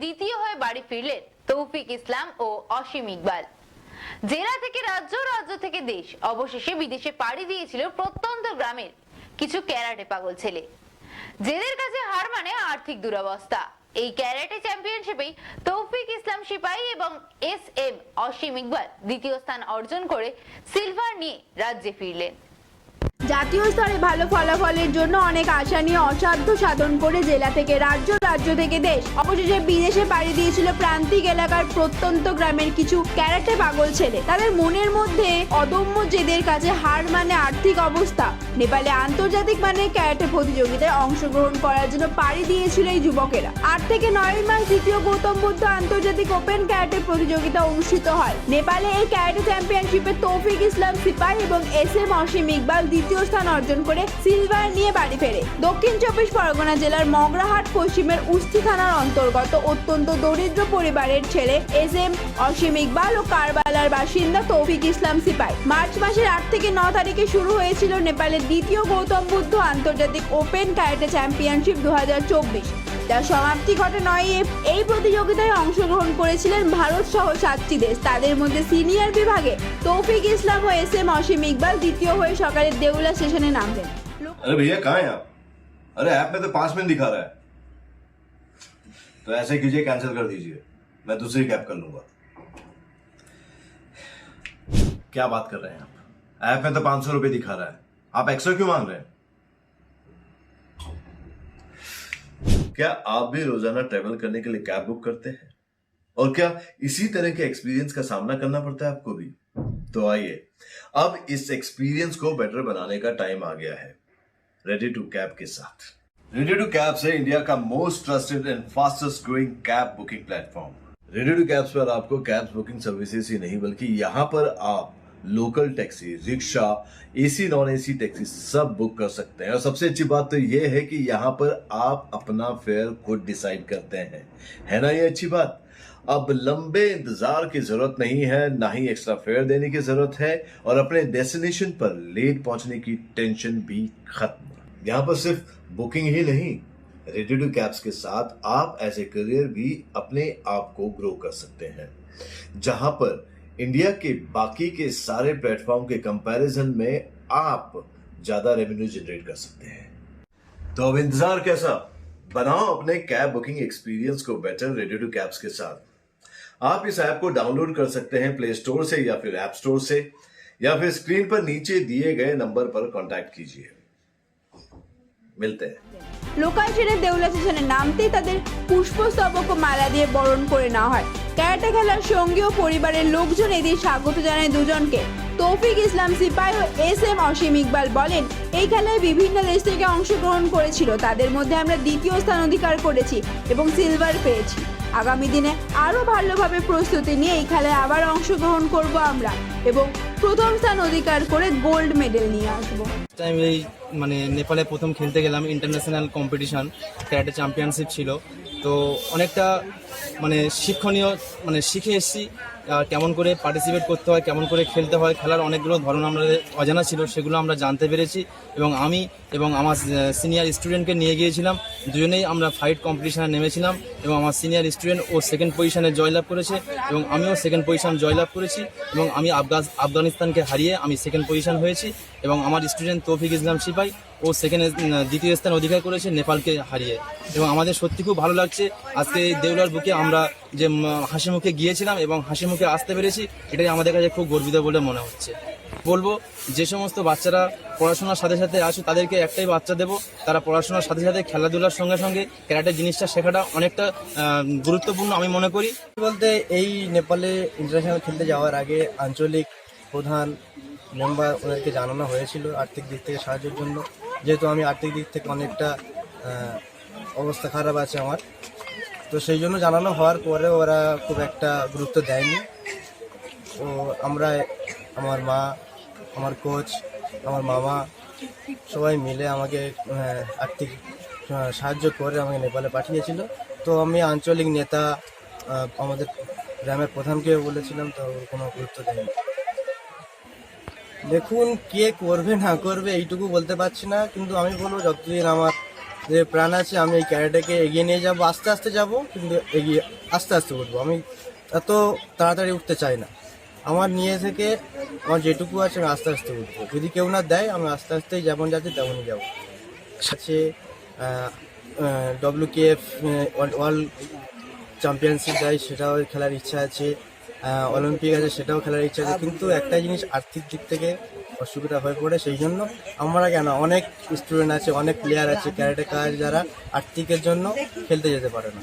দ্বিতীয় হয়ে বাড়ি ফিরলেন তৌফিক ইসলাম ও অসীম ইকবাল। জেলা থেকে রাজ্য, রাজ্য থেকে দেশ, অবশেষে বিদেশে পাড়ি দিয়েছিল প্রত্যন্ত গ্রামের কিছু ক্যারাটে পাগল ছেলে, যাদের কাছে হার মানে আর্থিক দুরবস্থা। এই ক্যারাটে চ্যাম্পিয়নশিপেই তৌফিক ইসলাম সিপাহী এবং এস.এম. অসীম ইকবাল দ্বিতীয় স্থান অর্জন করে সিলভার নিয়ে রাজ্যে ফিরলেন। জাতীয় স্তরে ভালো ফলাফলের জন্য অনেক আশা নিয়ে অসাধ্য সাধন করে জেলা থেকে রাজ্য, রাজ্য থেকে দেশ, অবশেষে বিদেশে পাড়ি দিয়েছিল প্রান্তিক এলাকার প্রত্যন্ত গ্রামের কিছু ক্যারাটে পাগল ছেলে। তাদের মনের মধ্যে অদম্য জেদের কাছে হার মানে আর্থিক অবস্থা। নেপালে আন্তর্জাতিক মানের ক্যারাটে প্রতিযোগিতায় অংশগ্রহণ করার জন্য পাড়ি দিয়েছিল এই যুবকেরা। 8 থেকে 9 মাস দ্বিতীয় গৌতম বুদ্ধ আন্তর্জাতিক ওপেন ক্যারাটে প্রতিযোগিতা অনুষ্ঠিত হয় নেপালে। এই ক্যারাটে চ্যাম্পিয়নশিপে তৌফিক ইসলাম সিপাহী এবং এস.এম. অসীম ইকবাল দ্বিতীয় স্থান অর্জন করে সিলভার নিয়ে বাড়ি ফেরে। দক্ষিণ 24 পরগনা জেলার মগরাহাট পশ্চিমের উস্তি থানার অন্তর্গত অত্যন্ত দরিদ্র পরিবারের ছেলে এস.এম. অসীম ইকবাল ও কারবালার বাসিন্দা তৌফিক ইসলাম সিপাহী। মার্চ মাসের 8 থেকে 9 তারিখে শুরু হয়েছিল নেপালের দ্বিতীয় গৌতম বুদ্ধ আন্তর্জাতিক ওপেন ক্যারাটে চ্যাম্পিয়নশিপ 2024, যার সমাপ্তি ঘটে 9 এপ্রিল। এই প্রতিযোগিতায় অংশগ্রহণ করেছিলেন ভারত সহ 7টি দেশ। তাদের মধ্যে সিনিয়র বিভাগে তৌফিক ইসলাম ও এস.এম. অসীম ইকবাল দ্বিতীয় হয়ে সকালে দেউলা স্টেশনে নামলেন। अरे भैया कहाँ हैं आप? अरे ऐप में तो 5 मिनट दिखा रहा है। तो ऐसे कीजिए, कैंसिल कर दीजिए, मैं दूसरी कैब कर लूंगा। क्या बात कर रहे हैं आप? ऐप में तो 500 रुपए दिखा रहा है, आप एक्स्ट्रा क्यों मांग रहे हैं? क्या आप भी रोजाना ट्रेवल करने के लिए कैब बुक करते हैं? और क्या इसी तरह के एक्सपीरियंस का सामना करना पड़ता है आपको भी? तो आइए, अब इस एक्सपीरियंस को बेटर बनाने का टाइम आ गया है रेडी टू कैब के साथ। रेडी टू कैब से इंडिया का most trusted and fastest growing cab booking platform. Ready to cabs पर आपको कैब बुकिंग सर्विसेज ही नहीं बल्कि यहाँ पर आप local taxi, rickshaw, AC non AC taxi सब बुक कर सकते हैं। और सबसे अच्छी बात तो ये है कि यहाँ पर आप अपना फेयर खुद डिसाइड करते हैं, है ना ये अच्छी बात। अब लंबे इंतजार की जरूरत नहीं है, ना ही एक्स्ट्रा फेयर देने की जरूरत है, और अपने डेस्टिनेशन पर लेट पहुंचने की टेंशन भी खत्म। यहाँ पर सिर्फ बुकिंग ही नहीं, रेडी टू कैब्स के साथ आप एज ए करियर भी अपने आप को ग्रो कर सकते हैं, जहां पर इंडिया के बाकी के सारे प्लेटफॉर्म के कंपैरिजन में आप ज्यादा रेवेन्यू जनरेट कर सकते हैं। तो अब इंतजार कैसा, बनाओ अपने कैब बुकिंग एक्सपीरियंस को बेटर रेडी टू कैब्स के साथ। आप इस ऐप को डाउनलोड कर सकते हैं प्ले स्टोर से या फिर ऐप स्टोर से, या फिर स्क्रीन पर नीचे दिए गए नंबर पर कॉन्टैक्ट कीजिए। मिलते हैं। লোকাল ট্রেনে দেউলা স্টেশনে নামতেই তাদের পুষ্পস্তবক ও মালা দিয়ে বরণ করে নেওয়া হয়। ক্যারাটে খেলার সঙ্গী ও পরিবারের লোকজন এদের স্বাগত জানায় দুজনকে। তৌফিক ইসলাম সিপাহী ও এস.এম. অসীম ইকবাল বলেন, এই খেলায় বিভিন্ন দেশ থেকে অংশগ্রহণ করেছিল, তাদের মধ্যে আমরা দ্বিতীয় স্থান অধিকার করেছি এবং সিলভার পেয়েছি। আগামী দিনে আরও ভালোভাবে প্রস্তুতি নিয়ে এই খেলায় আবার অংশগ্রহণ করব আমরা এবং প্রথম স্থান অধিকার করে গোল্ড মেডেল নিয়ে আসবো। টাইম এই মানে নেপালে প্রথম খেলতে গেলাম, ইন্টারন্যাশনাল কম্পিটিশন ক্যারাটে চ্যাম্পিয়নশিপ ছিল, তো অনেকটা মানে শিক্ষণীয় মানে শিখে এসেছি কেমন করে পার্টিসিপেট করতে হয়, কেমন করে খেলতে হয়। খেলার অনেকগুলো ধরন আমাদের অজানা ছিল, সেগুলো আমরা জানতে পেরেছি এবং আমি এবং আমার সিনিয়র স্টুডেন্টকে নিয়ে গিয়েছিলাম। দুজনেই আমরা ফাইট কম্পিটিশানে নেমেছিলাম এবং আমার সিনিয়র স্টুডেন্ট ও সেকেন্ড পজিশনে জয়লাভ করেছে এবং আমিও সেকেন্ড পজিশন জয়লাভ করেছি এবং আমি আফগানিস্তানকে হারিয়ে আমি সেকেন্ড পজিশন হয়েছি এবং আমার স্টুডেন্ট তৌফিক ইসলাম সিপাহী ও দ্বিতীয় স্থান অধিকার করেছে নেপালকে হারিয়ে। এবং আমাদের সত্যি খুব ভালো লাগছে আজকে এই দেউলার বুকে আমরা যে হাসি মুখে গিয়েছিলাম এবং হাসি মুখে আসতে পেরেছি, এটাই আমাদের কাছে খুব গর্বিত বলে মনে হচ্ছে। বলবো যে সমস্ত বাচ্চারা পড়াশোনার সাথে সাথে আসে তাদেরকে একটাই বার্তা দেবো, তারা পড়াশোনার সাথে সাথে খেলাধুলার সঙ্গে সঙ্গে ক্যারাটে জিনিসটা শেখাটা অনেকটা গুরুত্বপূর্ণ আমি মনে করি। বলতে এই নেপালে ইন্টারন্যাশনাল খেলতে যাওয়ার আগে আঞ্চলিক প্রধান মেম্বার ওদেরকে জানানো হয়েছিল আর্থিক দিক থেকে সাহায্যের জন্য, যেহেতু আমি আর্থিক দিক থেকে অনেকটা অবস্থা খারাপ আছে আমার, তো সেই জন্য জানানো হওয়ার পরে ওরা খুব একটা গুরুত্ব দেয়নি। তো আমরা আমার মা, আমার কোচ, আমার মামা সবাই মিলে আমাকে আর্থিক সাহায্য করে আমাকে নেপালে পাঠিয়েছিল। তো আমি আঞ্চলিক নেতা আমাদের গ্রামের প্রধানকে বলেছিলাম, তো কোনো গুরুত্ব দেয়নি। দেখুন কে করবে না করবে এইটুকু বলতে পারছি না, কিন্তু আমি বলবো যতদিন আমার যে প্রাণ আছে আমি এই ক্যারেটেকে এগিয়ে নিয়ে যাব, আস্তে আস্তে যাব, কিন্তু এগিয়ে আস্তে আস্তে উঠবো। আমি এত তাড়াতাড়ি উঠতে চাই না, আমার নিয়ে থেকে আমার যেটুকু আছে আমি আস্তে আস্তে উঠবো। যদি কেউ না দেয় আমি আস্তে আস্তেই যেমন যাচ্ছি তেমনই যাবো। আছে WKF ওয়ার্ল্ড চ্যাম্পিয়নশিপ দেয়, সেটাও খেলার ইচ্ছা আছে, অলিম্পিক আছে সেটাও খেলার ইচ্ছা আছে, কিন্তু একটা জিনিস আর্থিক দিক থেকে অসুবিধা হয়ে পড়ে। সেই জন্য আমরা কেন, অনেক স্টুডেন্ট আছে, অনেক প্লেয়ার আছে ক্যারাটে কাজ যারা আর্থিকের জন্য খেলতে যেতে পারে না।